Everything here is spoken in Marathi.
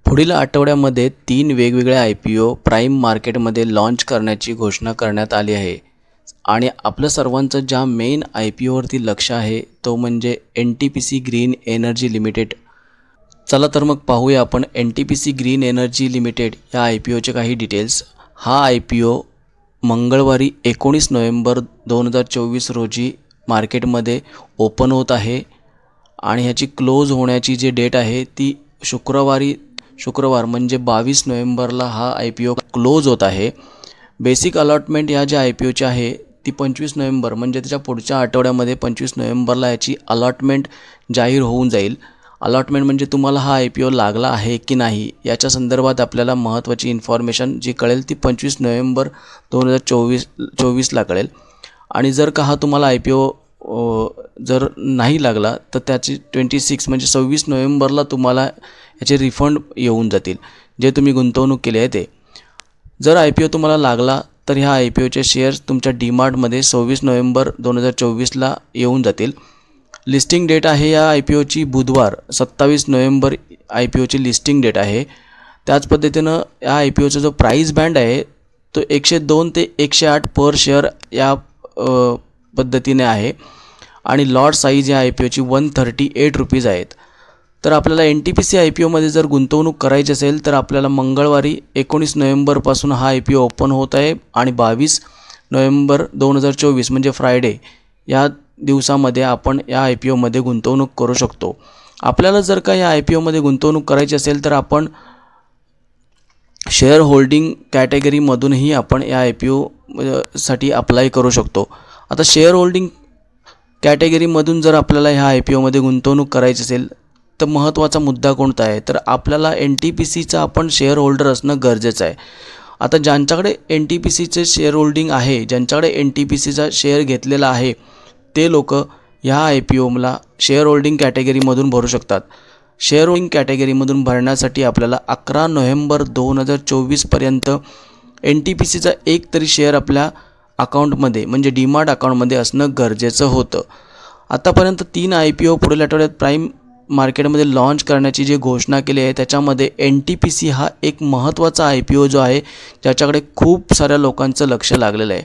पुढील आठवड्यामध्ये 3 वेगवेगळे IPO प्राइम मार्केटमध्ये लॉन्च करण्याची घोषणा करण्यात आली आहे आणि आपलं सर्वांचं ज्या मेन IPOवरती लक्ष आहे तो म्हणजे NTPC ग्रीन एनर्जी लिमिटेड। चला तर मग पाहूया आपण NTPC ग्रीन एनर्जी लिमिटेड या IPOचे काही डिटेल्स। हा IPO मंगळवारी 19 नोव्हेंबर 2024 रोजी मार्केटमध्ये ओपन होत आहे आणि ह्याची क्लोज होण्याची जी डेट आहे ती शुक्रवार म्हणजे 22 नोव्हेंबरला हा IPO क्लोज होत आहे। बेसिक अलॉटमेंट या ज्या IPOची आहे ती 25 नोव्हेंबर म्हणजे त्याच्या पुढच्या आठवड्यामध्ये 25 नोव्हेंबरला याची अलॉटमेंट जाहीर होऊन जाईल। अलॉटमेंट म्हणजे तुम्हाला हा IPO लागला आहे की नाही याच्या संदर्भात आपल्याला महत्त्वाची इन्फॉर्मेशन जी कळेल ती 25 नोव्हेंबर 2024ला कळेल। आणि जर का हा तुम्हाला IPO जर नाही लागला तर त्याची 26 म्हणजे 26 नोव्हेंबरला तुम्हाला याचे रिफंड येऊन जातील जे तुम्ही गुंतवणूक केली आहे ते। जर IPO तुम्हाला लागला तर ह्या IPOचे शेअर्स तुमच्या डीमार्टमध्ये 26 नोव्हेंबर 2024ला येऊन जातील। लिस्टिंग डेट आहे या IPOची बुधवार 27 नोव्हेंबर IPOची लिस्टिंग डेट आहे। त्याच पद्धतीनं या IPOचा जो प्राइस बँड आहे तो 102 ते 108 पर शेअर या पद्धतीने आहे आणि लॉट साईज या IPOची 138 रुपीज आहेत। तर आपल्याला NTPC IPOमध्ये जर गुंतवणूक करायची असेल तर आपल्याला मंगळवारी 19 नोव्हेंबरपासून हा IPO ओपन होत आहे आणि 22 नोव्हेंबर 2024 म्हणजे फ्रायडे या दिवसामध्ये आपण या IPOमध्ये गुंतवणूक करू शकतो। आपल्याला जर का या IPOमध्ये गुंतवणूक करायची असेल तर आपण शेअर होल्डिंग कॅटेगरीमधूनही आपण या IPO साठी अप्लाय करू शकतो। आता शेअर होल्डिंग कॅटेगरीमधून जर आपल्याला ह्या IPOमध्ये गुंतवणूक करायची असेल तर महत्त्वाचा मुद्दा कोणता आहे तर आपल्याला NTPCचा आपण शेअर होल्डर असणं गरजेचं आहे। आता ज्यांच्याकडे NTPCचे शेअर होल्डिंग आहे ज्यांच्याकडे NTPCचा शेअर घेतलेला आहे ते लोक ह्या IPOला शेअर होल्डिंग कॅटेगरीमधून भरू शकतात। शेअर होल्डिंग कॅटेगरीमधून भरण्यासाठी आपल्याला 11 नोव्हेंबर 2024 पर्यंत NTPCचा एक तरी शेअर आपल्या अकाउंटमध्ये म्हणजे डीमार्ट अकाउंटमध्ये असणं गरजेचं होतं। आतापर्यंत 3 IPO पुढील आठवड्यात प्राइम मार्केटमध्ये लॉन्च करण्याची जी घोषणा केली आहे त्याच्यामध्ये NTPC हा एक महत्त्वाचा IPO जो आहे ज्याच्याकडे खूप साऱ्या लोकांचं लक्ष लागलेलं आहे।